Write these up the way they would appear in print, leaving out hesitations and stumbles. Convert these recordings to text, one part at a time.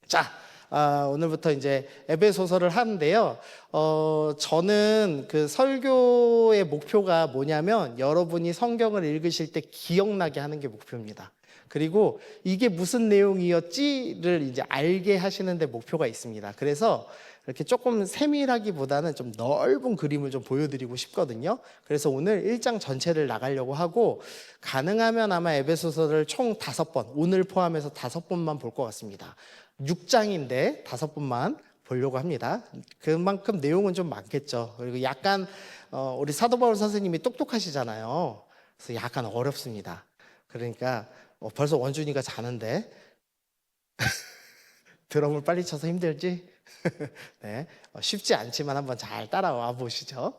자, 오늘부터 이제 에베소서를 하는데요. 저는 그 설교의 목표가 뭐냐면 여러분이 성경을 읽으실 때 기억나게 하는 게 목표입니다. 그리고 이게 무슨 내용이었지를 이제 알게 하시는 데 목표가 있습니다. 그래서 이렇게 조금 세밀하기보다는 좀 넓은 그림을 좀 보여드리고 싶거든요. 그래서 오늘 1장 전체를 나가려고 하고, 가능하면 아마 에베소서를 총 5번, 오늘 포함해서 5번만 볼 것 같습니다. 6장인데 5번만 보려고 합니다. 그만큼 내용은 좀 많겠죠. 그리고 약간 우리 사도 바울 선생님이 똑똑하시잖아요. 그래서 약간 어렵습니다. 그러니까 벌써 원준이가 자는데 드럼을 빨리 쳐서 힘들지? 네, 쉽지 않지만 한번 잘 따라와 보시죠.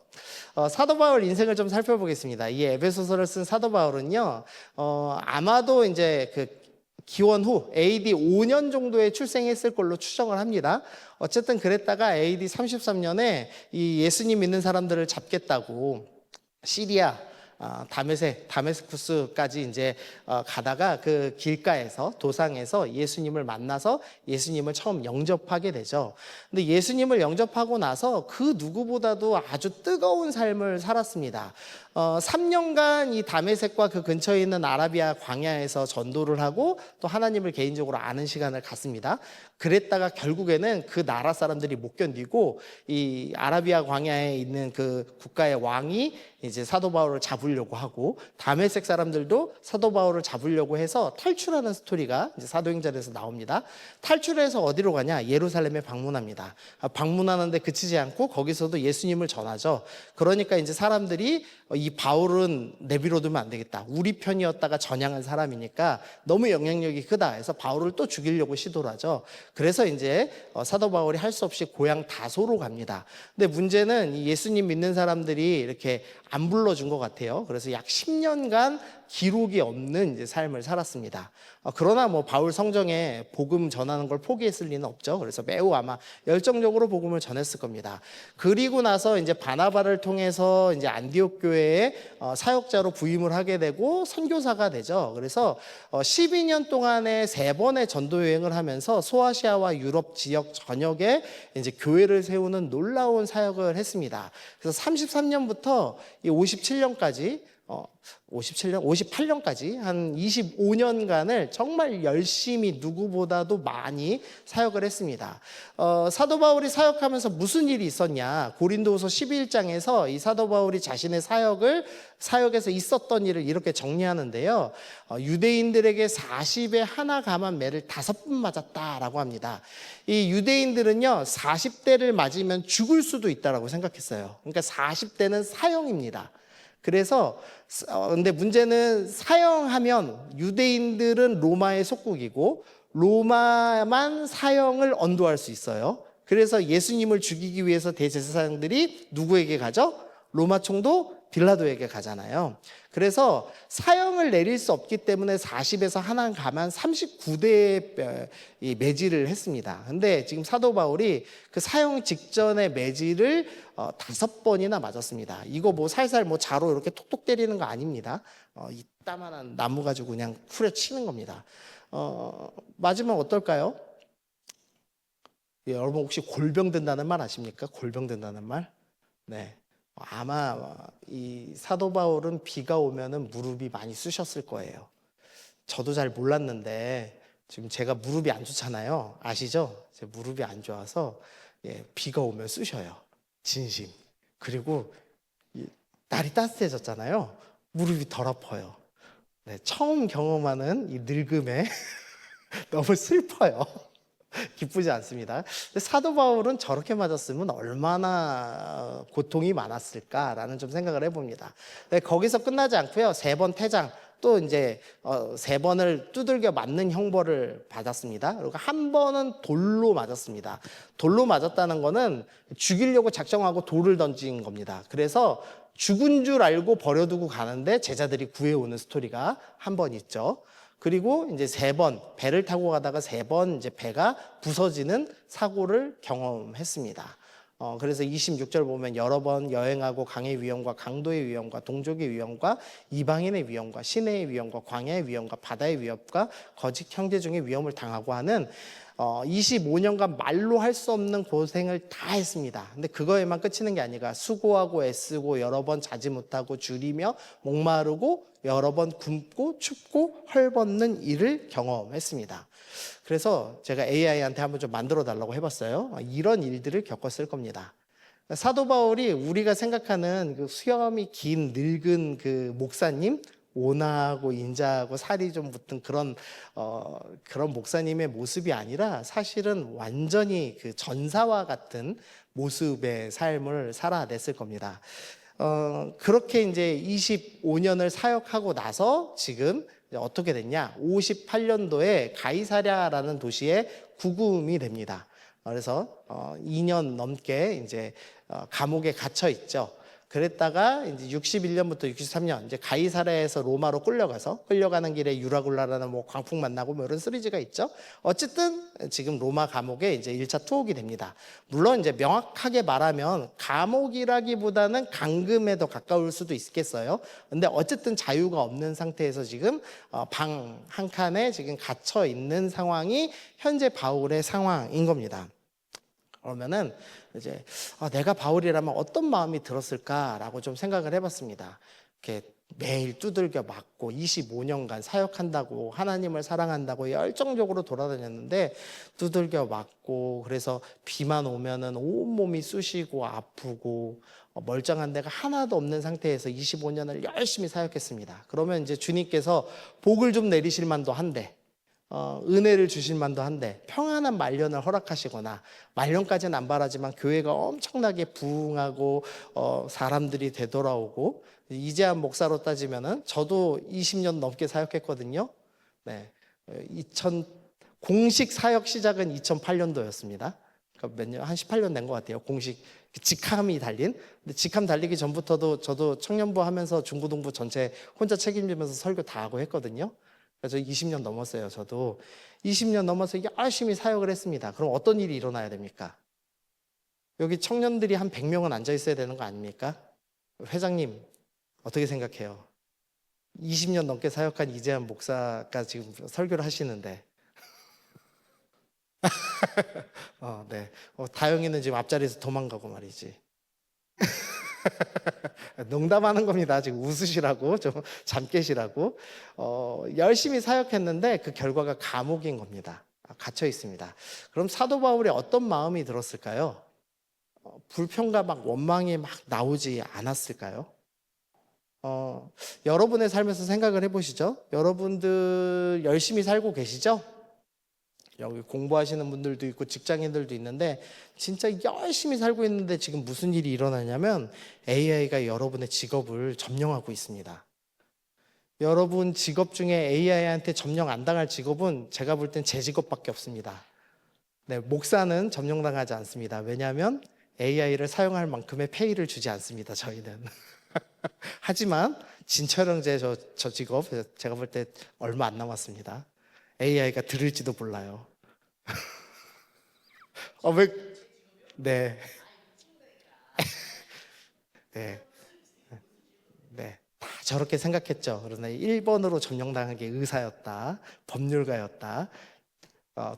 사도 바울 인생을 좀 살펴보겠습니다. 이 에베소서를 쓴 사도 바울은요, 아마도 이제 그 기원 후 AD 5년 정도에 출생했을 걸로 추정을 합니다. 어쨌든 그랬다가 AD 33년에 이 예수님 믿는 사람들을 잡겠다고 시리아 다메스쿠스까지 이제 가다가 그 길가에서 도상에서 예수님을 만나서 예수님을 처음 영접하게 되죠. 근데 예수님을 영접하고 나서 그 누구보다도 아주 뜨거운 삶을 살았습니다. 3년간 이 다메섹과 그 근처에 있는 아라비아 광야에서 전도를 하고 또 하나님을 개인적으로 아는 시간을 갖습니다. 그랬다가 결국에는 그 나라 사람들이 못 견디고 이 아라비아 광야에 있는 그 국가의 왕이 이제 사도 바울을 잡으려고 하고, 다메섹 사람들도 사도 바울을 잡으려고 해서 탈출하는 스토리가 이제 사도행전에서 나옵니다. 탈출해서 어디로 가냐? 예루살렘에 방문합니다. 방문하는데 그치지 않고 거기서도 예수님을 전하죠. 그러니까 이제 사람들이 이 바울은 내비로두면 안 되겠다. 우리 편이었다가 전향한 사람이니까 너무 영향력이 크다 해서 바울을 또 죽이려고 시도를 하죠. 그래서 이제 사도 바울이 할 수 없이 고향 다소로 갑니다. 근데 문제는 이 예수님 믿는 사람들이 이렇게 안 불러준 것 같아요. 그래서 약 10년간 기록이 없는 이제 삶을 살았습니다. 그러나 뭐 바울 성정에 복음 전하는 걸 포기했을 리는 없죠. 그래서 매우 아마 열정적으로 복음을 전했을 겁니다. 그리고 나서 이제 바나바를 통해서 이제 안디옥 교회에 사역자로 부임을 하게 되고 선교사가 되죠. 그래서 12년 동안에 3번의 전도 여행을 하면서 소아시아와 유럽 지역 전역에 이제 교회를 세우는 놀라운 사역을 했습니다. 그래서 33년부터 58년까지 한 25년간을 정말 열심히 누구보다도 많이 사역을 했습니다. 사도 바울이 사역하면서 무슨 일이 있었냐? 고린도후서 11장에서 이 사도 바울이 자신의 사역에서 있었던 일을 이렇게 정리하는데요. 유대인들에게 40에 하나 감한 매를 5번 맞았다라고 합니다. 이 유대인들은요, 40대를 맞으면 죽을 수도 있다라고 생각했어요. 그러니까 40대는 사형입니다. 그래서 근데 문제는 사형하면 유대인들은 로마의 속국이고 로마만 사형을 언도할 수 있어요. 그래서 예수님을 죽이기 위해서 대제사장들이 누구에게 가죠? 로마 총독 빌라도에게 가잖아요. 그래서 사형을 내릴 수 없기 때문에 40에서 하나 감한 39대의 매질을 했습니다. 근데 지금 사도 바울이 그 사형 직전에 매질을 5번이나 맞았습니다. 이거 뭐 살살 뭐 자로 이렇게 톡톡 때리는 거 아닙니다. 이따만한 나무 가지고 그냥 후려치는 겁니다. 맞으면 어떨까요? 여러분 혹시 골병 든다는 말 아십니까? 골병 든다는 말? 네. 아마 이 사도 바울은 비가 오면은 무릎이 많이 쑤셨을 거예요. 저도 잘 몰랐는데 지금 제가 무릎이 안 좋잖아요. 아시죠? 제 무릎이 안 좋아서 비가 오면 쑤셔요. 진심. 그리고 날이 따뜻해졌잖아요. 무릎이 덜 아파요. 네, 처음 경험하는 이 늙음에 너무 슬퍼요. 기쁘지 않습니다. 근데 사도 바울은 저렇게 맞았으면 얼마나 고통이 많았을까라는 좀 생각을 해봅니다. 거기서 끝나지 않고요. 3번 퇴장, 또 이제 3번을 두들겨 맞는 형벌을 받았습니다. 그리고 한 번은 돌로 맞았습니다. 돌로 맞았다는 거는 죽이려고 작정하고 돌을 던진 겁니다. 그래서 죽은 줄 알고 버려두고 가는데 제자들이 구해오는 스토리가 한 번 있죠. 그리고 이제 3번 배를 타고 가다가 3번 이제 배가 부서지는 사고를 경험했습니다. 그래서 26절 보면 여러 번 여행하고 강의 위험과 강도의 위험과 동족의 위험과 이방인의 위험과 시내의 위험과 광야의 위험과 바다의 위협과 거짓 형제 중의 위험을 당하고 하는 25년간 말로 할 수 없는 고생을 다 했습니다. 근데 그거에만 그치는 게 아니라 수고하고 애쓰고 여러 번 자지 못하고 줄이며 목마르고 여러 번 굶고 춥고 헐벗는 일을 경험했습니다. 그래서 제가 AI한테 한번 좀 만들어 달라고 해봤어요. 이런 일들을 겪었을 겁니다. 사도 바울이 우리가 생각하는 그 수염이 긴 늙은 그 목사님, 온화하고 인자하고 살이 좀 붙은 그런 목사님의 모습이 아니라 사실은 완전히 그 전사와 같은 모습의 삶을 살아냈을 겁니다. 그렇게 이제 25년을 사역하고 나서 지금 어떻게 됐냐? 58년도에 가이사랴라는 도시에 구금이 됩니다. 그래서 2년 넘게 이제 감옥에 갇혀 있죠. 그랬다가 이제 61년부터 63년 이제 가이사랴에서 로마로 끌려가는 길에 유라굴라라는 뭐 광풍 만나고 뭐 이런 시리즈가 있죠. 어쨌든 지금 로마 감옥에 이제 1차 투옥이 됩니다. 물론 이제 명확하게 말하면 감옥이라기보다는 감금에 더 가까울 수도 있겠어요. 근데 어쨌든 자유가 없는 상태에서 지금 방 한 칸에 지금 갇혀 있는 상황이 현재 바울의 상황인 겁니다. 그러면은 이제 내가 바울이라면 어떤 마음이 들었을까라고 좀 생각을 해봤습니다. 이렇게 매일 두들겨 맞고 25년간 사역한다고 하나님을 사랑한다고 열정적으로 돌아다녔는데 두들겨 맞고 그래서 비만 오면은 온몸이 쑤시고 아프고 멀쩡한 데가 하나도 없는 상태에서 25년을 열심히 사역했습니다. 그러면 이제 주님께서 복을 좀 내리실 만도 한데 은혜를 주실 만도 한데 평안한 말년을 허락하시거나 말년까지는 안 바라지만 교회가 엄청나게 부흥하고 사람들이 되돌아오고 이재한 목사로 따지면은 저도 20년 넘게 사역했거든요. 네, 2000 공식 사역 시작은 2008년도였습니다. 그러니까 몇 년, 한 18년 된 것 같아요. 공식 직함이 달린. 근데 직함 달리기 전부터도 저도 청년부 하면서 중고등부 전체 혼자 책임지면서 설교 다 하고 했거든요. 그래서 20년 넘었어요. 저도 20년 넘어서 열심히 사역을 했습니다. 그럼 어떤 일이 일어나야 됩니까? 여기 청년들이 한 100명은 앉아 있어야 되는 거 아닙니까? 회장님 어떻게 생각해요? 20년 넘게 사역한 이재한 목사가 지금 설교를 하시는데 네. 다영이는 지금 앞자리에서 도망가고 말이지. 농담하는 겁니다. 지금 웃으시라고, 좀 잠 깨시라고. 열심히 사역했는데 그 결과가 감옥인 겁니다. 갇혀 있습니다. 그럼 사도 바울이 어떤 마음이 들었을까요? 불평과 막 원망이 막 나오지 않았을까요? 여러분의 삶에서 생각을 해보시죠. 여러분들 열심히 살고 계시죠? 여기 공부하시는 분들도 있고 직장인들도 있는데 진짜 열심히 살고 있는데 지금 무슨 일이 일어나냐면 AI가 여러분의 직업을 점령하고 있습니다. 여러분 직업 중에 AI한테 점령 안 당할 직업은 제가 볼 땐 제 직업밖에 없습니다. 네, 목사는 점령당하지 않습니다. 왜냐하면 AI를 사용할 만큼의 페이를 주지 않습니다. 저희는. 하지만 진철형제 저 직업 제가 볼 때 얼마 안 남았습니다. AI가 들을지도 몰라요. 왜? 네, 네, 네. 다 저렇게 생각했죠. 그러나 1번으로 점령당한 게 의사였다, 법률가였다.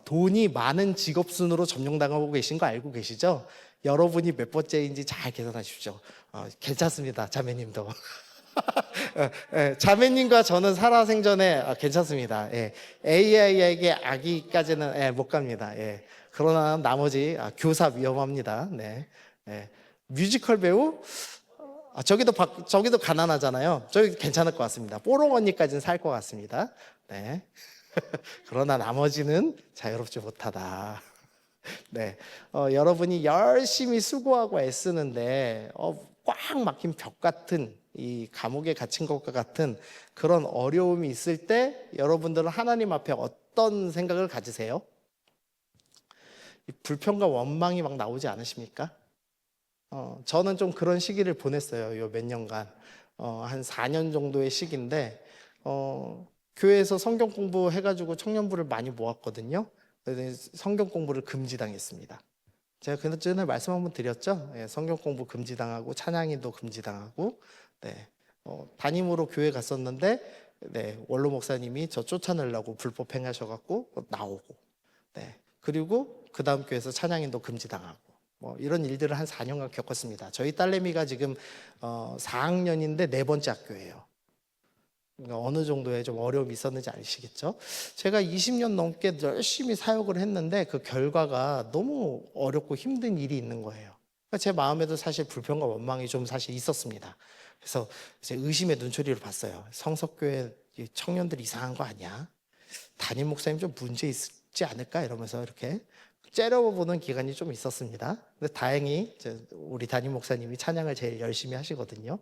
돈이 많은 직업 순으로 점령당하고 계신 거 알고 계시죠? 여러분이 몇 번째인지 잘 계산하십시오. 괜찮습니다, 자매님도. 자매님과 저는 살아생전에 괜찮습니다. AI에게 아기까지는 못 갑니다. 그러나 나머지 교사 위험합니다. 네. 뮤지컬 배우 저기도 가난하잖아요. 저기 괜찮을 것 같습니다. 뽀롱 언니까지는 살 것 같습니다. 네. 그러나 나머지는 자유롭지 못하다. 네, 여러분이 열심히 수고하고 애쓰는데 꽉 막힌 벽 같은 이 감옥에 갇힌 것과 같은 그런 어려움이 있을 때 여러분들은 하나님 앞에 어떤 생각을 가지세요? 불평과 원망이 막 나오지 않으십니까? 저는 좀 그런 시기를 보냈어요. 요 몇 년간 한 4년 정도의 시기인데 교회에서 성경 공부해가지고 청년부를 많이 모았거든요. 그래서 성경 공부를 금지당했습니다. 제가 그 전에 말씀 한번 드렸죠. 예, 성경 공부 금지당하고 찬양인도 금지당하고, 네, 담임으로 교회 갔었는데, 네, 원로 목사님이 저 쫓아내려고 불법 행하셔갖고 나오고, 네, 그리고 그 다음 교회에서 찬양인도 금지당하고, 뭐 이런 일들을 한 4년간 겪었습니다. 저희 딸내미가 지금 4학년인데 네 번째 학교예요. 그러니까 어느 정도의 좀 어려움이 있었는지 아시겠죠? 제가 20년 넘게 열심히 사역을 했는데 그 결과가 너무 어렵고 힘든 일이 있는 거예요. 그러니까 제 마음에도 사실 불평과 원망이 좀 사실 있었습니다. 그래서 이제 의심의 눈초리로 봤어요. 성석교회 청년들 이상한 거 아니야? 담임 목사님 좀 문제 있지 않을까? 이러면서 이렇게 째려보는 기간이 좀 있었습니다. 근데 다행히 우리 담임 목사님이 찬양을 제일 열심히 하시거든요.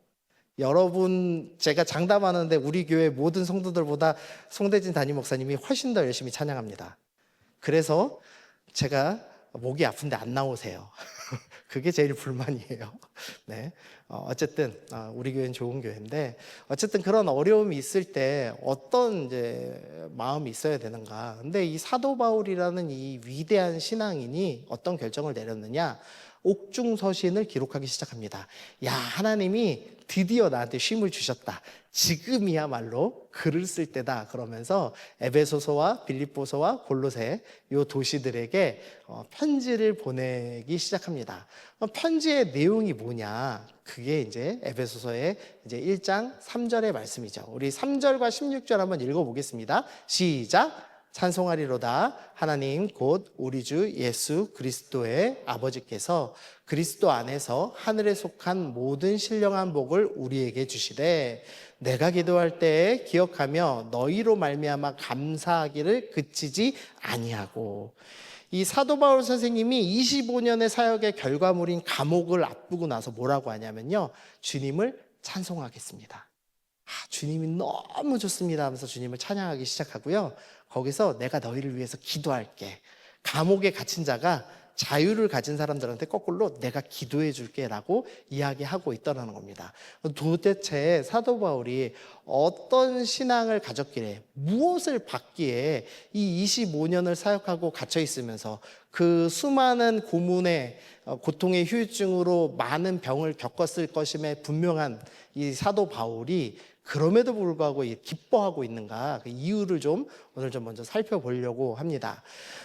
여러분, 제가 장담하는데 우리 교회 모든 성도들보다 송대진 담임 목사님이 훨씬 더 열심히 찬양합니다. 그래서 제가 목이 아픈데 안 나오세요. 그게 제일 불만이에요. 네. 어쨌든 우리 교회는 좋은 교회인데, 어쨌든 그런 어려움이 있을 때 어떤 이제 마음이 있어야 되는가. 근데 이 사도 바울이라는 이 위대한 신앙인이 어떤 결정을 내렸느냐? 옥중서신을 기록하기 시작합니다. 야, 하나님이 드디어 나한테 쉼을 주셨다. 지금이야말로 글을 쓸 때다. 그러면서 에베소서와 빌립보서와 골로새 이 도시들에게 편지를 보내기 시작합니다. 편지의 내용이 뭐냐? 그게 이제 에베소서의 이제 1장 3절의 말씀이죠. 우리 3절과 16절 한번 읽어보겠습니다. 시작. 찬송하리로다. 하나님 곧 우리 주 예수 그리스도의 아버지께서 그리스도 안에서 하늘에 속한 모든 신령한 복을 우리에게 주시되 내가 기도할 때에 기억하며 너희로 말미암아 감사하기를 그치지 아니하고. 이 사도 바울 선생님이 25년의 사역의 결과물인 감옥을 앞두고 나서 뭐라고 하냐면요, 주님을 찬송하겠습니다. 주님이 너무 좋습니다 하면서 주님을 찬양하기 시작하고요, 거기서 내가 너희를 위해서 기도할게. 감옥에 갇힌 자가 자유를 가진 사람들한테 거꾸로 내가 기도해 줄게 라고 이야기하고 있다는 겁니다. 도대체 사도 바울이 어떤 신앙을 가졌기에, 무엇을 받기에 이 25년을 사역하고 갇혀 있으면서 그 수많은 고문의 고통의 후유증으로 많은 병을 겪었을 것임에 분명한 이 사도 바울이 그럼에도 불구하고 기뻐하고 있는가, 그 이유를 좀 오늘 좀 먼저 살펴보려고 합니다.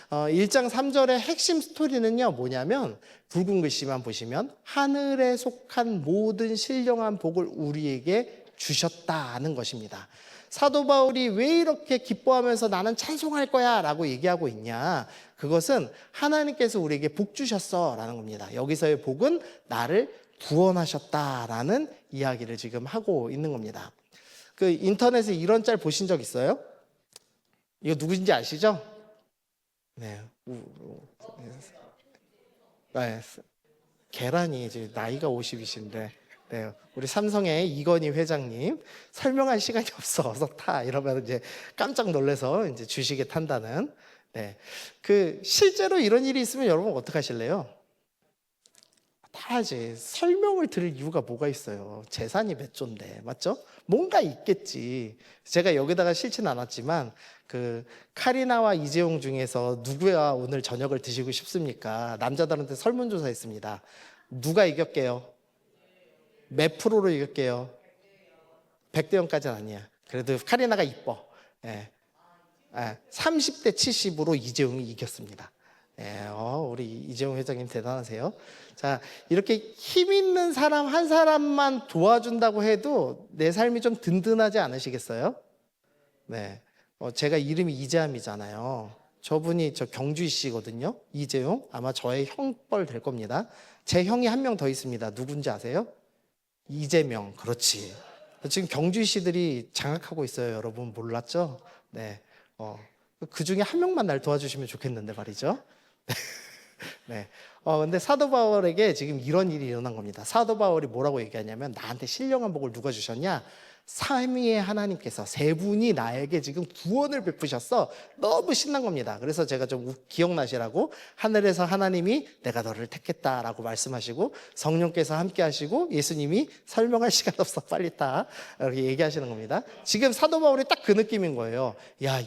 1장 3절의 핵심 스토리는요 뭐냐면, 붉은 글씨만 보시면 하늘에 속한 모든 신령한 복을 우리에게 주셨다는 것입니다. 사도 바울이 왜 이렇게 기뻐하면서 나는 찬송할 거야 라고 얘기하고 있냐, 그것은 하나님께서 우리에게 복 주셨어 라는 겁니다. 여기서의 복은 나를 구원하셨다라는 이야기를 지금 하고 있는 겁니다. 그 인터넷에 이런 짤 보신 적 있어요? 이거 누구인지 아시죠? 네. 네. 계란이 이제 나이가 50이신데, 네. 우리 삼성의 이건희 회장님 설명할 시간이 없어, 어서 타 이러면 이제 깜짝 놀라서 이제 주식에 탄다는. 네. 그 실제로 이런 일이 있으면 여러분 어떻게 하실래요? 타야지. 설명을 들을 이유가 뭐가 있어요? 재산이 몇 조인데, 맞죠? 뭔가 있겠지. 제가 여기다가 싫진 않았지만 그 카리나와 이재용 중에서 누구야 오늘 저녁을 드시고 싶습니까? 남자들한테 설문조사 했습니다. 누가 이겼게요? 몇 프로로 이겼게요? 100대 0까지는 아니야. 그래도 카리나가 이뻐. 예. 30대 70으로 이재용이 이겼습니다. 네, 우리 이재용 회장님 대단하세요. 자, 이렇게 힘 있는 사람 한 사람만 도와준다고 해도 내 삶이 좀 든든하지 않으시겠어요? 네, 제가 이름이 이재함이잖아요. 저분이 저 경주시거든요. 이재용, 아마 저의 형뻘 될 겁니다. 제 형이 한 명 더 있습니다. 누군지 아세요? 이재명. 그렇지. 지금 경주시들이 장악하고 있어요. 여러분 몰랐죠? 네, 그 중에 한 명만 날 도와주시면 좋겠는데 말이죠. 네. 근데 사도 바울에게 지금 이런 일이 일어난 겁니다. 사도 바울이 뭐라고 얘기하냐면, 나한테 신령한 복을 누가 주셨냐? 삼위의 하나님께서 세 분이 나에게 지금 구원을 베푸셨어. 너무 신난 겁니다. 그래서 제가 좀 기억나시라고, 하늘에서 하나님이 내가 너를 택했다라고 말씀하시고, 성령께서 함께 하시고, 예수님이 설명할 시간 없어 빨리 타 이렇게 얘기하시는 겁니다. 지금 사도 바울이 딱 그 느낌인 거예요. 야,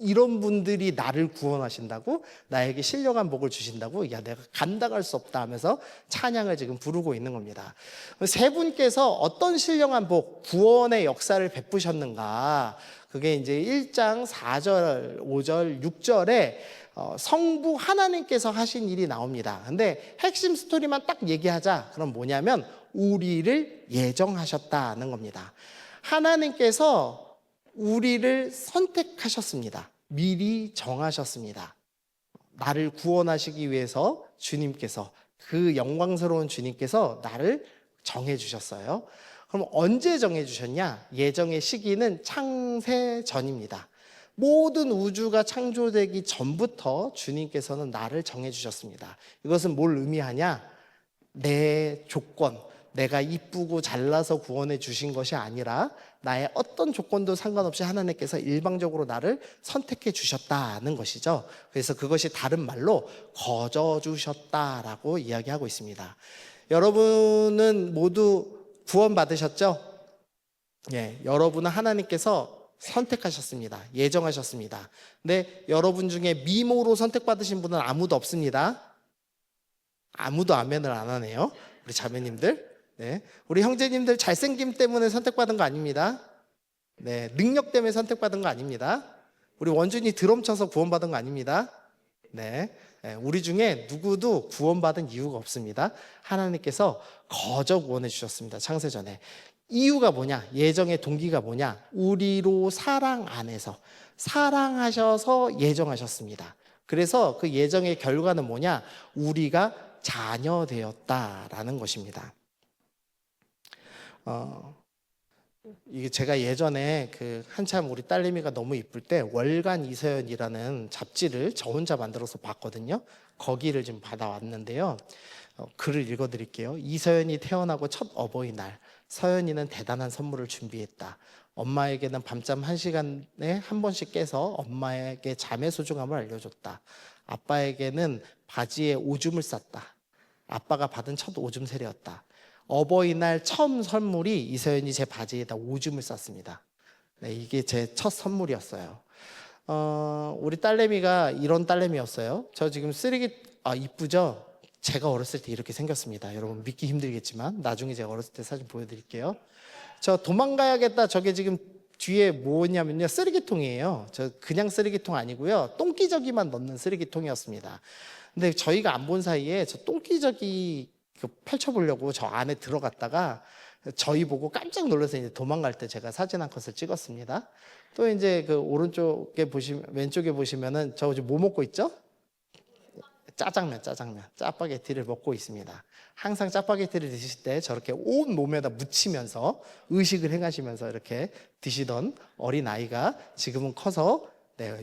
이런 분들이 나를 구원하신다고? 나에게 신령한 복을 주신다고? 야, 내가 감당할 수 없다 하면서 찬양을 지금 부르고 있는 겁니다. 세 분께서 어떤 신령한 복, 구원의 역사를 베푸셨는가? 그게 이제 1장 4절, 5절, 6절에 성부 하나님께서 하신 일이 나옵니다. 근데 핵심 스토리만 딱 얘기하자. 그럼 뭐냐면 우리를 예정하셨다는 겁니다. 하나님께서 우리를 선택하셨습니다. 미리 정하셨습니다. 나를 구원하시기 위해서 주님께서, 그 영광스러운 주님께서 나를 정해주셨어요. 그럼 언제 정해주셨냐? 예정의 시기는 창세 전입니다. 모든 우주가 창조되기 전부터 주님께서는 나를 정해주셨습니다. 이것은 뭘 의미하냐? 내 조건, 내가 이쁘고 잘나서 구원해 주신 것이 아니라 나의 어떤 조건도 상관없이 하나님께서 일방적으로 나를 선택해 주셨다는 것이죠. 그래서 그것이 다른 말로 거저 주셨다라고 이야기하고 있습니다. 여러분은 모두 구원 받으셨죠? 예, 여러분은 하나님께서 선택하셨습니다. 예정하셨습니다. 근데 여러분 중에 미모로 선택받으신 분은 아무도 없습니다. 아무도 아멘을 안 하네요. 우리 자매님들. 네. 우리 형제님들 잘생김 때문에 선택받은 거 아닙니다. 네. 능력 때문에 선택받은 거 아닙니다. 우리 원준이 드럼 쳐서 구원받은 거 아닙니다. 네. 네. 우리 중에 누구도 구원받은 이유가 없습니다. 하나님께서 거저 구원해 주셨습니다. 창세전에. 이유가 뭐냐? 예정의 동기가 뭐냐? 우리로 사랑 안에서 사랑하셔서 예정하셨습니다. 그래서 그 예정의 결과는 뭐냐? 우리가 자녀 되었다라는 것입니다. 이게 제가 예전에 그 한참 우리 딸내미가 너무 이쁠 때 월간 이서연이라는 잡지를 저 혼자 만들어서 봤거든요. 거기를 지금 받아왔는데요. 글을 읽어드릴게요. 이서연이 태어나고 첫 어버이날, 서연이는 대단한 선물을 준비했다. 엄마에게는 밤잠 1시간에 한 번씩 깨서 엄마에게 잠의 소중함을 알려줬다. 아빠에게는 바지에 오줌을 쌌다. 아빠가 받은 첫 오줌 세례였다. 어버이날 처음 선물이 이서연이 제 바지에다 오줌을 쌌습니다. 네, 이게 제 첫 선물이었어요. 우리 딸내미가 이런 딸내미였어요. 저 지금 이쁘죠? 제가 어렸을 때 이렇게 생겼습니다. 여러분 믿기 힘들겠지만 나중에 제가 어렸을 때 사진 보여드릴게요. 저 도망가야겠다. 저게 지금 뒤에 뭐냐면요, 쓰레기통이에요. 저 그냥 쓰레기통 아니고요, 똥기저귀만 넣는 쓰레기통이었습니다. 근데 저희가 안 본 사이에 저 똥기저귀 펼쳐보려고 저 안에 들어갔다가 저희 보고 깜짝 놀라서 이제 도망갈 때 제가 사진 한 컷을 찍었습니다. 또 이제 그 오른쪽에 왼쪽에 보시면은 저 뭐 먹고 있죠? 짜장면, 짜파게티를 먹고 있습니다. 항상 짜파게티를 드실 때 저렇게 온 몸에다 묻히면서 의식을 행하시면서 이렇게 드시던 어린 아이가 지금은 커서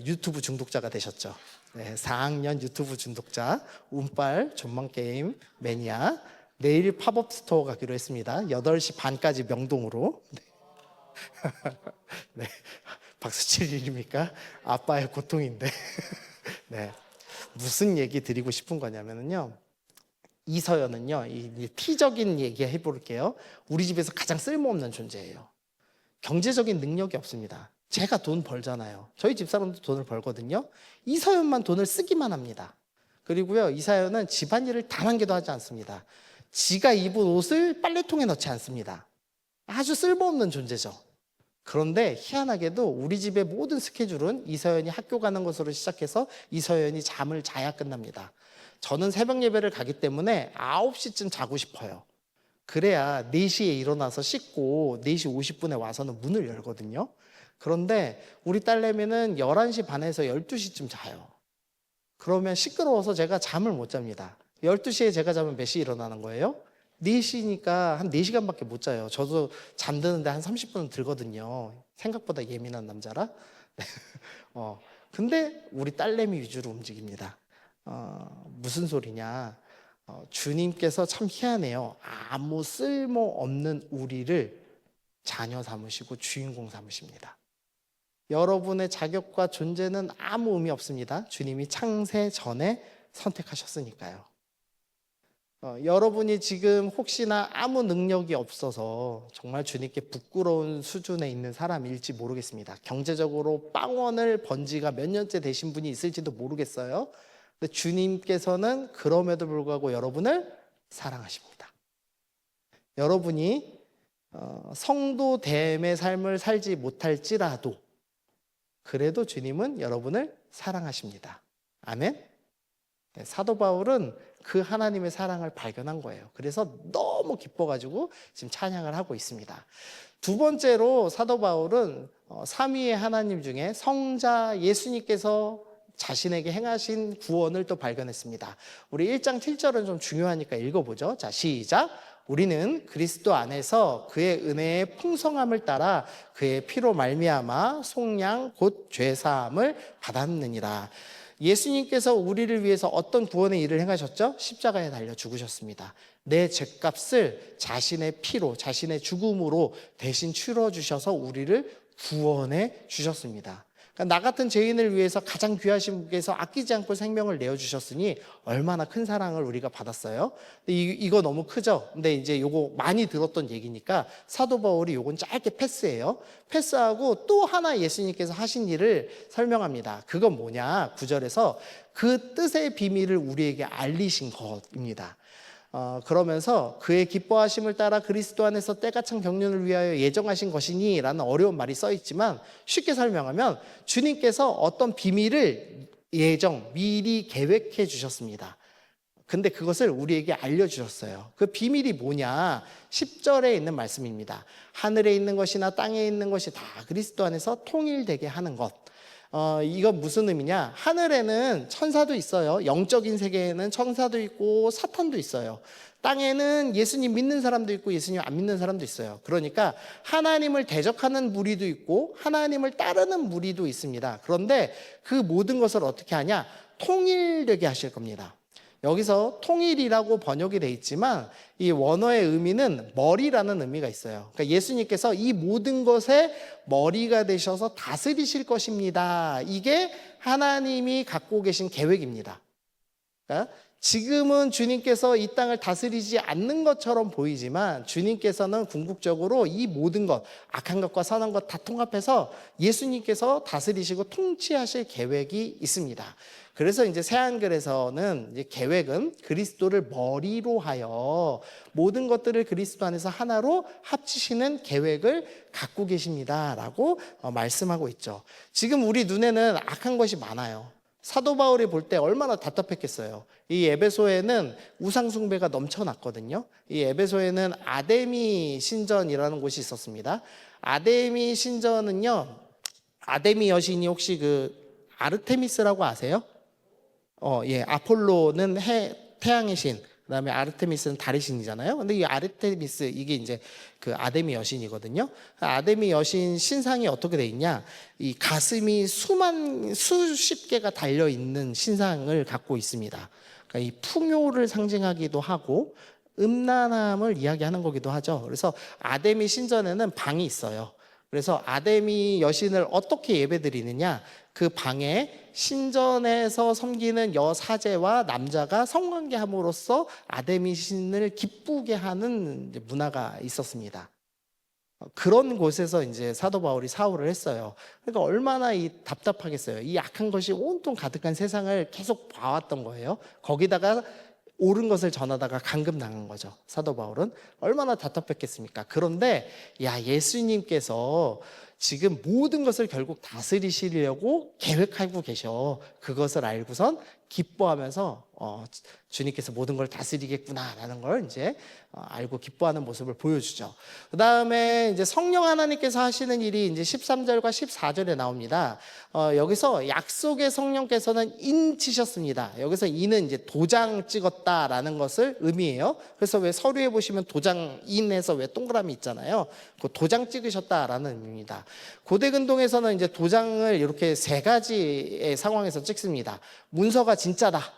유튜브 중독자가 되셨죠. 4학년 유튜브 중독자, 운빨 존망게임 매니아. 내일 팝업 스토어 가기로 했습니다. 8시 반까지 명동으로. 네. 박수 칠 일입니까? 아빠의 고통인데. 네. 무슨 얘기 드리고 싶은 거냐면요, 이서연은요, 이 티적인 얘기 해볼게요. 우리 집에서 가장 쓸모없는 존재예요. 경제적인 능력이 없습니다. 제가 돈 벌잖아요. 저희 집사람도 돈을 벌거든요. 이서연만 돈을 쓰기만 합니다. 그리고요, 이서연은 집안일을 단 한 개도 하지 않습니다. 지가 입은 옷을 빨래통에 넣지 않습니다. 아주 쓸모없는 존재죠. 그런데 희한하게도 우리 집의 모든 스케줄은 이서연이 학교 가는 것으로 시작해서 이서연이 잠을 자야 끝납니다. 저는 새벽 예배를 가기 때문에 9시쯤 자고 싶어요. 그래야 4시에 일어나서 씻고 4시 50분에 와서는 문을 열거든요. 그런데 우리 딸내미는 11시 반에서 12시쯤 자요. 그러면 시끄러워서 제가 잠을 못 잡니다. 12시에 제가 자면 몇 시에 일어나는 거예요? 4시니까 한 4시간밖에 못 자요. 저도 잠드는데 한 30분은 들거든요. 생각보다 예민한 남자라. 근데 우리 딸내미 위주로 움직입니다. 무슨 소리냐? 주님께서 참 희한해요. 아무 쓸모없는 우리를 자녀 삼으시고 주인공 삼으십니다. 여러분의 자격과 존재는 아무 의미 없습니다. 주님이 창세 전에 선택하셨으니까요. 여러분이 지금 혹시나 아무 능력이 없어서 정말 주님께 부끄러운 수준에 있는 사람일지 모르겠습니다. 경제적으로 빵원을 번 지가 몇 년째 되신 분이 있을지도 모르겠어요. 근데 주님께서는 그럼에도 불구하고 여러분을 사랑하십니다. 여러분이 성도됨의 삶을 살지 못할지라도 그래도 주님은 여러분을 사랑하십니다. 아멘. 사도 바울은 그 하나님의 사랑을 발견한 거예요. 그래서 너무 기뻐가지고 지금 찬양을 하고 있습니다. 두 번째로 사도 바울은 삼위의 하나님 중에 성자 예수님께서 자신에게 행하신 구원을 또 발견했습니다. 우리 1장 7절은 좀 중요하니까 읽어보죠. 자, 시작. 우리는 그리스도 안에서 그의 은혜의 풍성함을 따라 그의 피로 말미암아 속량 곧 죄사함을 받았느니라. 예수님께서 우리를 위해서 어떤 구원의 일을 행하셨죠? 십자가에 달려 죽으셨습니다. 내 죄값을 자신의 피로, 자신의 죽음으로 대신 치러주셔서 우리를 구원해 주셨습니다. 그러니까 나 같은 죄인을 위해서 가장 귀하신 분께서 아끼지 않고 생명을 내어주셨으니 얼마나 큰 사랑을 우리가 받았어요. 이거 너무 크죠? 근데 이제 요거 많이 들었던 얘기니까 사도 바울이 요건 짧게 패스해요. 패스하고 또 하나 예수님께서 하신 일을 설명합니다. 그건 뭐냐? 9절에서 그 뜻의 비밀을 우리에게 알리신 것입니다. 그러면서 그의 기뻐하심을 따라 그리스도 안에서 때가 찬 경륜을 위하여 예정하신 것이니 라는 어려운 말이 써 있지만 쉽게 설명하면 주님께서 어떤 비밀을 미리 계획해 주셨습니다. 근데 그것을 우리에게 알려주셨어요. 그 비밀이 뭐냐? 10절에 있는 말씀입니다. 하늘에 있는 것이나 땅에 있는 것이 다 그리스도 안에서 통일되게 하는 것. 이건 무슨 의미냐? 하늘에는 천사도 있어요. 영적인 세계에는 천사도 있고 사탄도 있어요. 땅에는 예수님 믿는 사람도 있고 예수님 안 믿는 사람도 있어요. 그러니까 하나님을 대적하는 무리도 있고 하나님을 따르는 무리도 있습니다. 그런데 그 모든 것을 어떻게 하냐? 통일되게 하실 겁니다. 여기서 통일이라고 번역이 되어 있지만 이 원어의 의미는 머리라는 의미가 있어요. 그러니까 예수님께서 이 모든 것의 머리가 되셔서 다스리실 것입니다. 이게 하나님이 갖고 계신 계획입니다. 그러니까 지금은 주님께서 이 땅을 다스리지 않는 것처럼 보이지만 주님께서는 궁극적으로 이 모든 것, 악한 것과 선한 것 다 통합해서 예수님께서 다스리시고 통치하실 계획이 있습니다. 그래서 이제 새한글에서는 이제 계획은 그리스도를 머리로 하여 모든 것들을 그리스도 안에서 하나로 합치시는 계획을 갖고 계십니다라고 말씀하고 있죠. 지금 우리 눈에는 악한 것이 많아요. 사도 바울이 볼 때 얼마나 답답했겠어요. 이 에베소에는 우상숭배가 넘쳐났거든요. 이 에베소에는 아데미 신전이라는 곳이 있었습니다. 아데미 신전은요, 아데미 여신이 혹시 그 아르테미스라고 아세요? 예, 아폴로는 태양의 신, 그다음에 아르테미스는 달의 신이잖아요. 근데 이 아르테미스 이게 이제 그 아데미 여신이거든요. 아데미 여신 신상이 어떻게 돼 있냐? 이 가슴이 수십 개가 달려 있는 신상을 갖고 있습니다. 그러니까 이 풍요를 상징하기도 하고 음란함을 이야기하는 거기도 하죠. 그래서 아데미 신전에는 방이 있어요. 그래서 아데미 여신을 어떻게 예배드리느냐? 그 방에 신전에서 섬기는 여사제와 남자가 성관계함으로써 아데미 신을 기쁘게 하는 문화가 있었습니다. 그런 곳에서 이제 사도 바울이 사울을 했어요. 그러니까 얼마나 답답하겠어요. 이 악한 것이 온통 가득한 세상을 계속 봐왔던 거예요. 거기다가 옳은 것을 전하다가 감금당한 거죠. 사도 바울은 얼마나 답답했겠습니까? 그런데 예수님께서 지금 모든 것을 결국 다스리시려고 계획하고 계셔. 그것을 알고선 기뻐하면서 주님께서 모든 걸 다스리겠구나라는 걸 이제 알고 기뻐하는 모습을 보여주죠. 그 다음에 이제 성령 하나님께서 하시는 일이 이제 13절과 14절에 나옵니다. 여기서 약속의 성령께서는 인치셨습니다. 여기서 인은 이제 도장 찍었다라는 것을 의미해요. 그래서 왜 서류에 보시면 도장 인에서 왜 동그라미 있잖아요. 그 도장 찍으셨다라는 의미입니다. 고대 근동에서는 이제 도장을 이렇게 세 가지의 상황에서 찍습니다. 문서가 진짜다.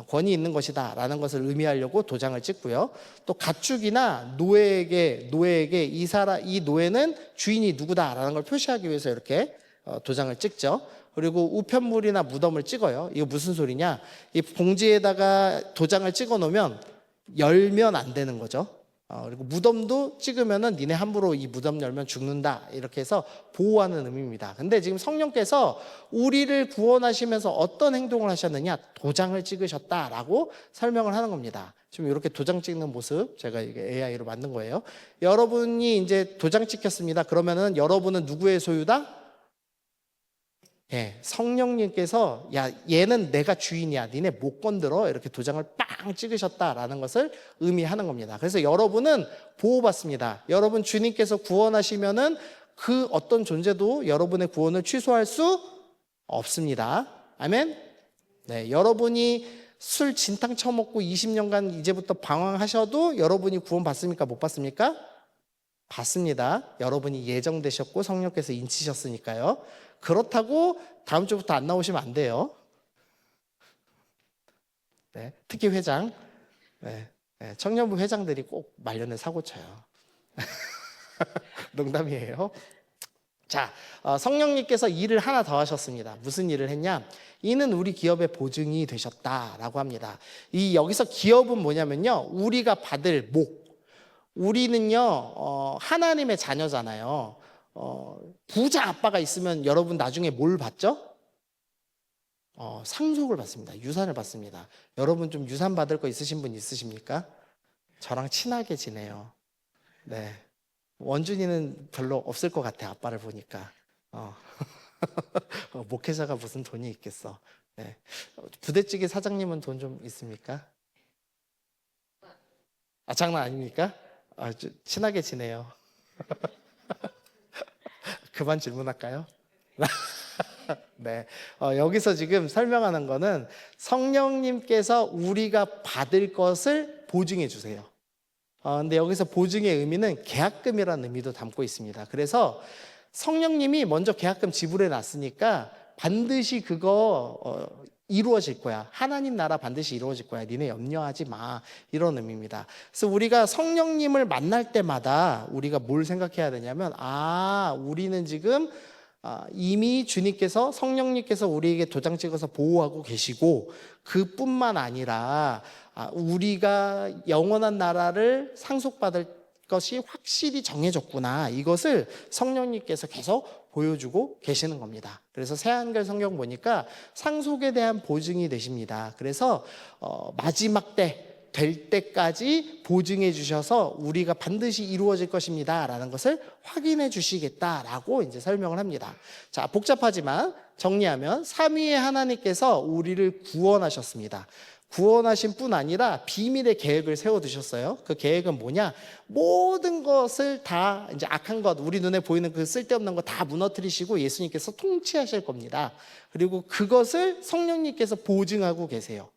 권위 있는 것이다 라는 것을 의미하려고 도장을 찍고요. 또 가축이나 노예에게 이 노예는 주인이 누구다 라는 걸 표시하기 위해서 이렇게 도장을 찍죠. 그리고 우편물이나 무덤을 찍어요. 이거 무슨 소리냐? 이 봉지에다가 도장을 찍어 놓으면 열면 안 되는 거죠. 그리고 무덤도 찍으면은 니네 함부로 이 무덤 열면 죽는다, 이렇게 해서 보호하는 의미입니다. 근데 지금 성령께서 우리를 구원하시면서 어떤 행동을 하셨느냐, 도장을 찍으셨다라고 설명을 하는 겁니다. 지금 이렇게 도장 찍는 모습 제가 이게 AI로 만든 거예요. 여러분이 이제 도장 찍혔습니다. 그러면은 여러분은 누구의 소유다? 예, 성령님께서 야, 얘는 내가 주인이야, 니네 못 건드려, 이렇게 도장을 빵 찍으셨다라는 것을 의미하는 겁니다. 그래서 여러분은 보호받습니다. 여러분 주님께서 구원하시면은 그 어떤 존재도 여러분의 구원을 취소할 수 없습니다. 아멘. 네, 여러분이 술 진탕 처먹고 20년간 이제부터 방황하셔도 여러분이 구원 받습니까? 못 받습니까? 받습니다. 여러분이 예정되셨고 성령께서 인치셨으니까요. 그렇다고 다음 주부터 안 나오시면 안 돼요. 네, 특히 회장, 네, 청년부 회장들이 꼭 말년에 사고 쳐요. 농담이에요. 자, 성령님께서 일을 하나 더 하셨습니다. 무슨 일을 했냐? 이는 우리 기업의 보증이 되셨다라고 합니다. 이 여기서 기업은 뭐냐면요, 우리가 받을 목. 우리는요, 하나님의 자녀잖아요. 부자 아빠가 있으면 여러분 나중에 뭘 받죠? 상속을 받습니다. 유산을 받습니다. 여러분 좀 유산 받을 거 있으신 분 있으십니까? 저랑 친하게 지내요. 네. 원준이는 별로 없을 것 같아, 아빠를 보니까. 목회자가 무슨 돈이 있겠어. 네. 부대찌개 사장님은 돈 좀 있습니까? 장난 아닙니까? 친하게 지내요. 그만 질문할까요? 네, 여기서 지금 설명하는 거는 성령님께서 우리가 받을 것을 보증해 주세요. 근데 여기서 보증의 의미는 계약금이라는 의미도 담고 있습니다. 그래서 성령님이 먼저 계약금 지불해 놨으니까 반드시 그거 이루어질 거야. 하나님 나라 반드시 이루어질 거야. 니네 염려하지 마. 이런 의미입니다. 그래서 우리가 성령님을 만날 때마다 우리가 뭘 생각해야 되냐면, 우리는 지금 이미 주님께서, 성령님께서 우리에게 도장 찍어서 보호하고 계시고, 그뿐만 아니라 우리가 영원한 나라를 상속받을 것이 확실히 정해졌구나, 이것을 성령님께서 계속 보여주고 계시는 겁니다. 그래서 새한글 성경 보니까 상속에 대한 보증이 되십니다. 그래서 마지막 때 될 때까지 보증해 주셔서 우리가 반드시 이루어질 것입니다 라는 것을 확인해 주시겠다라고 이제 설명을 합니다. 자, 복잡하지만 정리하면 삼위의 하나님께서 우리를 구원하셨습니다. 구원하신 뿐 아니라 비밀의 계획을 세워두셨어요. 그 계획은 뭐냐? 모든 것을 다, 이제 악한 것, 우리 눈에 보이는 그 쓸데없는 거 다 무너뜨리시고 예수님께서 통치하실 겁니다. 그리고 그것을 성령님께서 보증하고 계세요.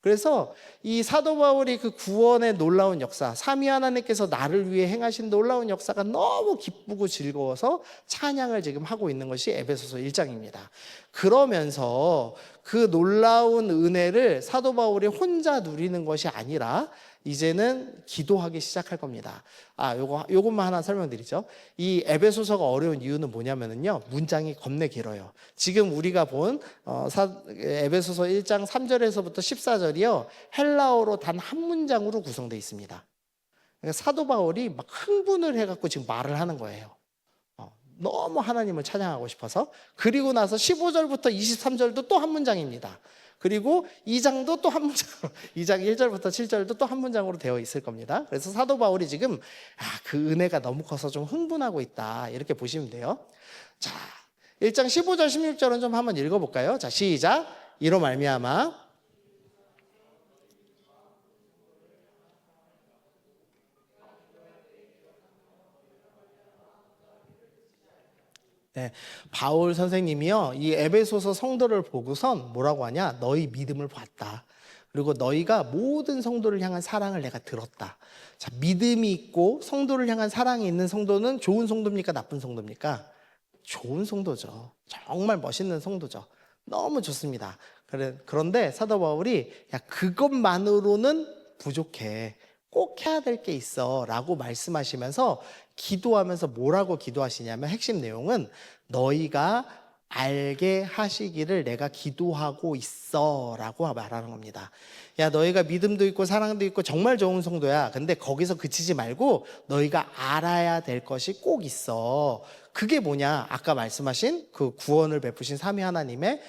그래서 이 사도 바울이 그 구원의 놀라운 역사, 삼위 하나님께서 나를 위해 행하신 놀라운 역사가 너무 기쁘고 즐거워서 찬양을 지금 하고 있는 것이 에베소서 1장입니다. 그러면서 그 놀라운 은혜를 사도 바울이 혼자 누리는 것이 아니라 이제는 기도하기 시작할 겁니다. 요것만 하나 설명드리죠. 이 에베소서가 어려운 이유는 뭐냐면요, 문장이 겁내 길어요. 지금 우리가 본 에베소서 1장 3절에서부터 14절이요, 헬라어로 단 한 문장으로 구성되어 있습니다. 그러니까 사도 바울이 막 흥분을 해갖고 지금 말을 하는 거예요. 너무 하나님을 찬양하고 싶어서. 그리고 나서 15절부터 23절도 또 한 문장입니다. 그리고 2장도 또 한 문장, 2장 1절부터 7절도 또 한 문장으로 되어 있을 겁니다. 그래서 사도 바울이 지금 그 은혜가 너무 커서 좀 흥분하고 있다, 이렇게 보시면 돼요. 자, 1장 15절 16절은 좀 한번 읽어볼까요? 자, 시작. 이로 말미암아 네, 바울 선생님이요, 이 에베소서 성도를 보고선 뭐라고 하냐? 너희 믿음을 봤다. 그리고 너희가 모든 성도를 향한 사랑을 내가 들었다. 자, 믿음이 있고 성도를 향한 사랑이 있는 성도는 좋은 성도입니까? 나쁜 성도입니까? 좋은 성도죠. 정말 멋있는 성도죠. 너무 좋습니다. 그런데 사도 바울이 그것만으로는 부족해. 꼭 해야 될 게 있어 라고 말씀하시면서 기도하면서 뭐라고 기도하시냐면, 핵심 내용은 너희가 알게 하시기를 내가 기도하고 있어 라고 말하는 겁니다. 야, 너희가 믿음도 있고 사랑도 있고 정말 좋은 성도야. 근데 거기서 그치지 말고 너희가 알아야 될 것이 꼭 있어. 그게 뭐냐? 아까 말씀하신 그 구원을 베푸신 삼위 하나님의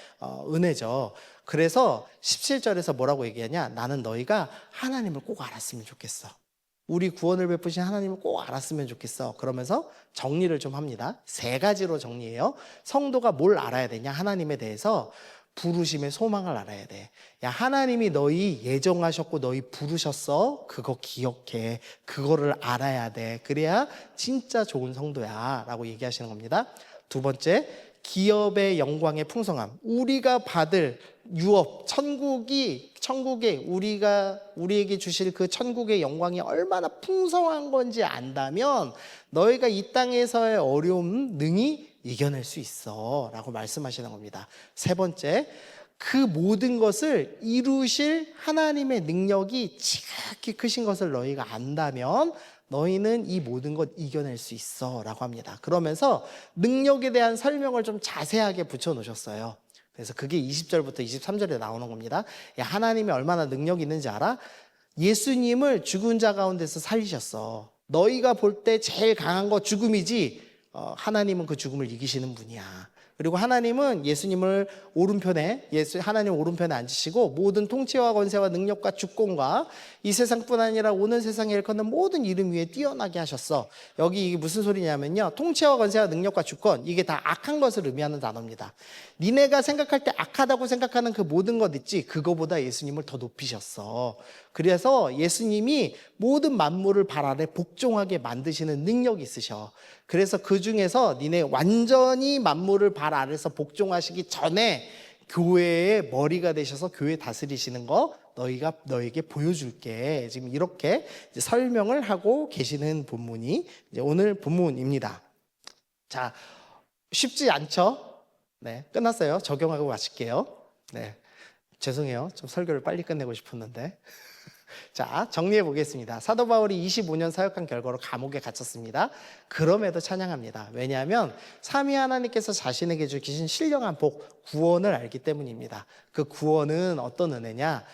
은혜죠. 그래서 17절에서 뭐라고 얘기하냐? 나는 너희가 하나님을 꼭 알았으면 좋겠어. 우리 구원을 베푸신 하나님을 꼭 알았으면 좋겠어. 그러면서 정리를 좀 합니다. 세 가지로 정리해요. 성도가 뭘 알아야 되냐? 하나님에 대해서 부르심의 소망을 알아야 돼. 야, 하나님이 너희 예정하셨고 너희 부르셨어. 그거 기억해. 그거를 알아야 돼. 그래야 진짜 좋은 성도야 라고 얘기하시는 겁니다. 두 번째, 기업의 영광의 풍성함. 우리가 받을 유업, 천국에 우리에게 주실 그 천국의 영광이 얼마나 풍성한 건지 안다면 너희가 이 땅에서의 어려움 능히 이겨낼 수 있어 라고 말씀하시는 겁니다. 세 번째, 그 모든 것을 이루실 하나님의 능력이 지극히 크신 것을 너희가 안다면 너희는 이 모든 것 이겨낼 수 있어 라고 합니다. 그러면서 능력에 대한 설명을 좀 자세하게 붙여놓으셨어요. 그래서 그게 20절부터 23절에 나오는 겁니다. 야, 하나님이 얼마나 능력이 있는지 알아? 예수님을 죽은 자 가운데서 살리셨어. 너희가 볼 때 제일 강한 거 죽음이지, 하나님은 그 죽음을 이기시는 분이야. 그리고 하나님은 예수님을 하나님 오른편에 앉으시고 모든 통치와 권세와 능력과 주권과 이 세상뿐 아니라 오는 세상에 일컫는 모든 이름 위에 뛰어나게 하셨어. 여기 이게 무슨 소리냐면요, 통치와 권세와 능력과 주권, 이게 다 악한 것을 의미하는 단어입니다. 니네가 생각할 때 악하다고 생각하는 그 모든 것 있지, 그거보다 예수님을 더 높이셨어. 그래서 예수님이 모든 만물을 발 아래 복종하게 만드시는 능력이 있으셔. 그래서 그 중에서 니네 완전히 만물을 발 아래서 복종하시기 전에 교회의 머리가 되셔서 교회 다스리시는 거 너에게 보여줄게. 지금 이렇게 이제 설명을 하고 계시는 본문이 이제 오늘 본문입니다. 자, 쉽지 않죠? 네, 끝났어요. 적용하고 마칠게요. 네, 죄송해요. 좀 설교를 빨리 끝내고 싶었는데. 자, 정리해 보겠습니다. 사도 바울이 25년 사역한 결과로 감옥에 갇혔습니다. 그럼에도 찬양합니다. 왜냐하면 삼위 하나님께서 자신에게 주신 신령한 복, 구원을 알기 때문입니다. 그 구원은 어떤 은혜냐?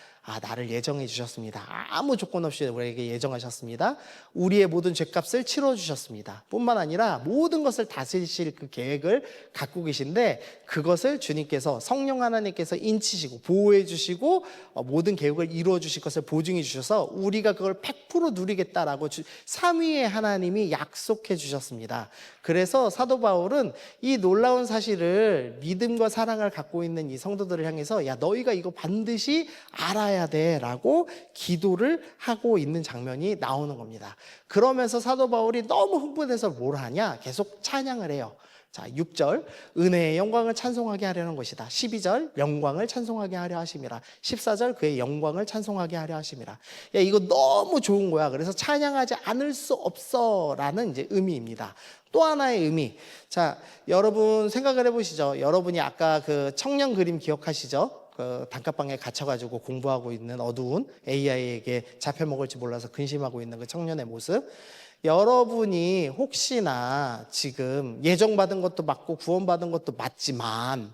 나를 예정해 주셨습니다. 아무 조건 없이 우리에게 예정하셨습니다. 우리의 모든 죄값을 치러주셨습니다. 뿐만 아니라 모든 것을 다스리실 그 계획을 갖고 계신데, 그것을 주님께서, 성령 하나님께서 인치시고 보호해 주시고 모든 계획을 이루어 주실 것을 보증해 주셔서 우리가 그걸 100% 누리겠다라고 삼위의 하나님이 약속해 주셨습니다. 그래서 사도 바울은 이 놀라운 사실을 믿음과 사랑을 갖고 있는 이 성도들을 향해서, 야, 너희가 이거 반드시 알아야 돼 라고 기도를 하고 있는 장면이 나오는 겁니다. 그러면서 사도 바울이 너무 흥분해서 뭘 하냐? 계속 찬양을 해요. 자, 6절, 은혜의 영광을 찬송하게 하려는 것이다. 12절, 영광을 찬송하게 하려 하심이라. 14절, 그의 영광을 찬송하게 하려 하심이라. 야, 이거 너무 좋은 거야. 그래서 찬양하지 않을 수 없어 라는 이제 의미입니다. 또 하나의 의미. 자, 여러분 생각을 해보시죠. 여러분이 아까 그 청년 그림 기억하시죠? 그 단칸방에 갇혀가지고 공부하고 있는 어두운 AI에게 잡혀먹을지 몰라서 근심하고 있는 그 청년의 모습. 여러분이 혹시나 지금 예정받은 것도 맞고 구원받은 것도 맞지만,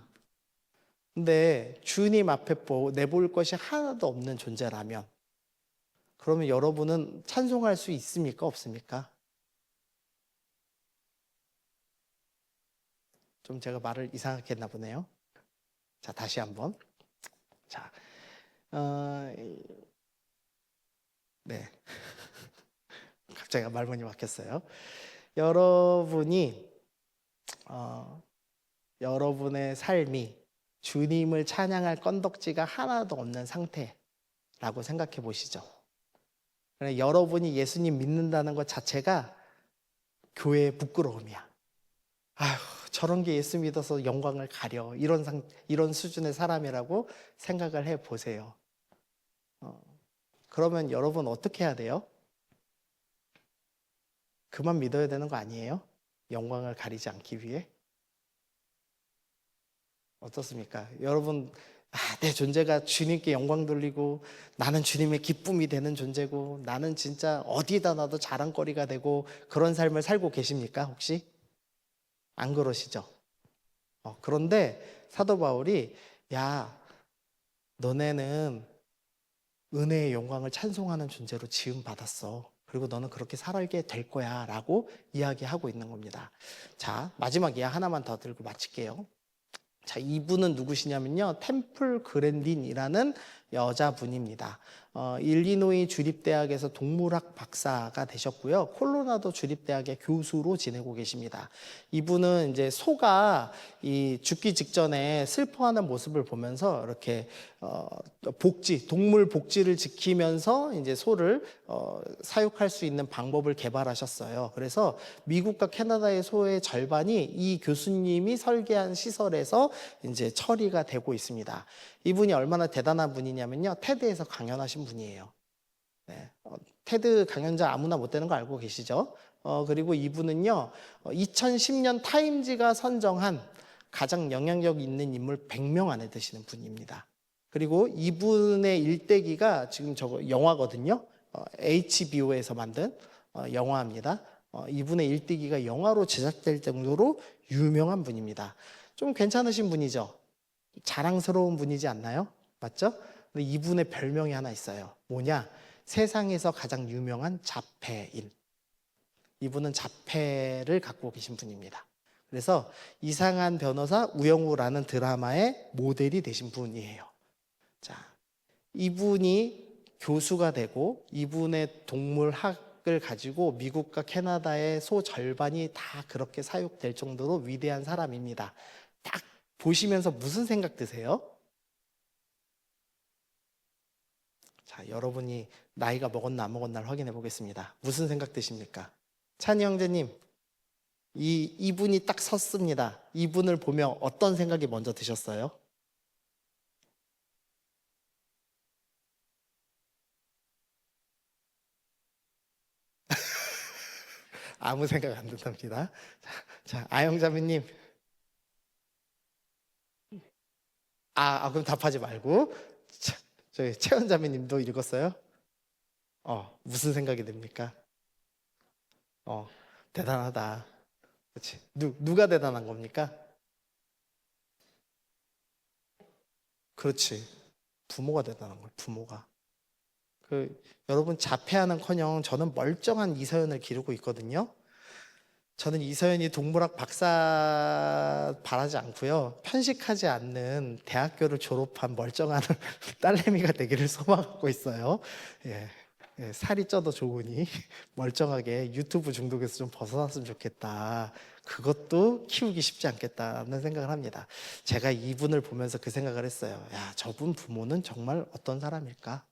근데 주님 앞에 내볼 것이 하나도 없는 존재라면, 그러면 여러분은 찬송할 수 있습니까? 없습니까? 좀 제가 말을 이상하게 했나 보네요. 자, 다시 한번. 자, 네. 갑자기 말문이 막혔어요. 여러분이 여러분의 삶이 주님을 찬양할 건덕지가 하나도 없는 상태라고 생각해 보시죠. 여러분이 예수님 믿는다는 것 자체가 교회의 부끄러움이야. 아휴, 저런 게 예수 믿어서 영광을 가려, 이런 수준의 사람이라고 생각을 해 보세요. 그러면 여러분 어떻게 해야 돼요? 그만 믿어야 되는 거 아니에요? 영광을 가리지 않기 위해? 어떻습니까? 여러분, 내 존재가 주님께 영광 돌리고 나는 주님의 기쁨이 되는 존재고 나는 진짜 어디다 놔도 자랑거리가 되고 그런 삶을 살고 계십니까? 혹시? 안 그러시죠? 그런데 사도 바울이 야, 너네는 은혜의 영광을 찬송하는 존재로 지음 받았어. 그리고 너는 그렇게 살게 될 거야 라고 이야기하고 있는 겁니다. 자, 마지막 이야 하나만 더 들고 마칠게요. 자, 이분은 누구시냐면요, 템플 그랜딘이라는 여자분입니다. 일리노이 주립대학에서 동물학 박사가 되셨고요. 콜로라도 주립대학의 교수로 지내고 계십니다. 이분은 이제 소가 이 죽기 직전에 슬퍼하는 모습을 보면서 이렇게 동물 복지를 지키면서 이제 소를 사육할 수 있는 방법을 개발하셨어요. 그래서 미국과 캐나다의 소의 절반이 이 교수님이 설계한 시설에서 이제 처리가 되고 있습니다. 이분이 얼마나 대단한 분이냐면요, 테드에서 강연하신 분이에요. 네. 테드 강연자 아무나 못 되는 거 알고 계시죠? 그리고 이분은요, 2010년 타임지가 선정한 가장 영향력 있는 인물 100명 안에 드시는 분입니다. 그리고 이분의 일대기가 지금 저거 영화거든요. HBO에서 만든 영화입니다. 이분의 일대기가 영화로 제작될 정도로 유명한 분입니다. 좀 괜찮으신 분이죠? 자랑스러운 분이지 않나요? 맞죠? 근데 이분의 별명이 하나 있어요. 뭐냐? 세상에서 가장 유명한 자폐인. 이분은 자폐를 갖고 계신 분입니다. 그래서 이상한 변호사 우영우라는 드라마의 모델이 되신 분이에요. 자, 이분이 교수가 되고 이분의 동물학을 가지고 미국과 캐나다의 소 절반이 다 그렇게 사육될 정도로 위대한 사람입니다. 딱 보시면서 무슨 생각 드세요? 자, 여러분이 나이가 먹었나 안 먹었나를 확인해 보겠습니다. 무슨 생각 드십니까? 찬이 형제님, 이분이 딱 섰습니다. 이분을 보며 어떤 생각이 먼저 드셨어요? 아무 생각 안 든답니다. 자, 아영자매님, 그럼 답하지 말고, 저희 채연자매님도 읽었어요? 무슨 생각이 듭니까? 어, 대단하다. 그렇지. 누가 대단한 겁니까? 그렇지. 부모가 대단한 거예요, 부모가. 여러분 자폐하는커녕 저는 멀쩡한 이서연을 기르고 있거든요. 저는 이서연이 동물학 박사 바라지 않고요, 편식하지 않는 대학교를 졸업한 멀쩡한 딸내미가 되기를 소망하고 있어요. 예. 예, 살이 쪄도 좋으니 멀쩡하게 유튜브 중독에서 좀 벗어났으면 좋겠다. 그것도 키우기 쉽지 않겠다는 생각을 합니다. 제가 이분을 보면서 그 생각을 했어요. 야, 저분 부모는 정말 어떤 사람일까?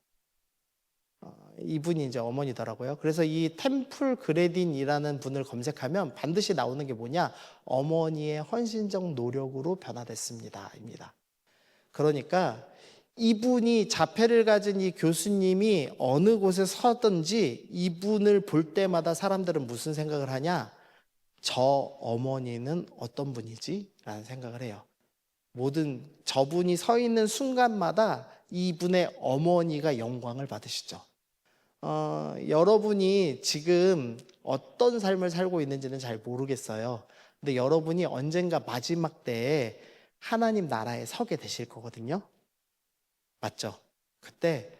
이분이 이제 어머니더라고요. 그래서 이 템플 그레딘이라는 분을 검색하면 반드시 나오는 게 뭐냐? 어머니의 헌신적 노력으로 변화됐습니다. 입니다. 그러니까 이분이 자폐를 가진 이 교수님이 어느 곳에 서든지 이분을 볼 때마다 사람들은 무슨 생각을 하냐? 저 어머니는 어떤 분이지? 라는 생각을 해요. 모든 저분이 서 있는 순간마다 이분의 어머니가 영광을 받으시죠. 여러분이 지금 어떤 삶을 살고 있는지는 잘 모르겠어요. 근데 여러분이 언젠가 마지막 때에 하나님 나라에 서게 되실 거거든요. 맞죠? 그때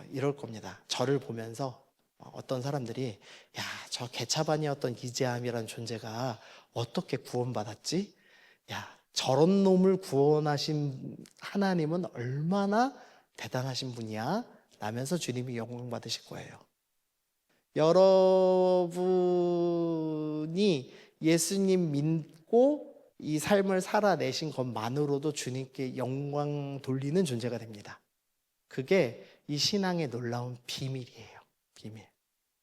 이럴 겁니다. 저를 보면서 어떤 사람들이 야, 저 개차반이었던 이재함이라는 존재가 어떻게 구원받았지? 야, 저런 놈을 구원하신 하나님은 얼마나 대단하신 분이야? 라면서 주님이 영광 받으실 거예요. 여러분이 예수님 믿고 이 삶을 살아내신 것만으로도 주님께 영광 돌리는 존재가 됩니다. 그게 이 신앙의 놀라운 비밀이에요. 비밀.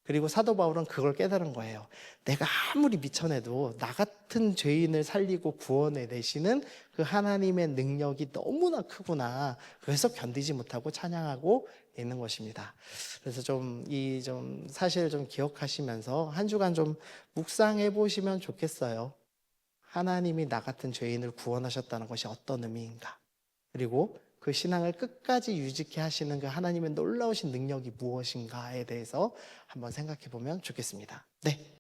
그리고 사도 바울은 그걸 깨달은 거예요. 내가 아무리 미쳐내도 나 같은 죄인을 살리고 구원해 내시는 그 하나님의 능력이 너무나 크구나. 그래서 견디지 못하고 찬양하고 있는 것입니다. 그래서 좀 사실 좀 기억하시면서 한 주간 좀 묵상해 보시면 좋겠어요. 하나님이 나 같은 죄인을 구원하셨다는 것이 어떤 의미인가? 그리고 그 신앙을 끝까지 유지케 하시는 그 하나님의 놀라우신 능력이 무엇인가에 대해서 한번 생각해 보면 좋겠습니다. 네.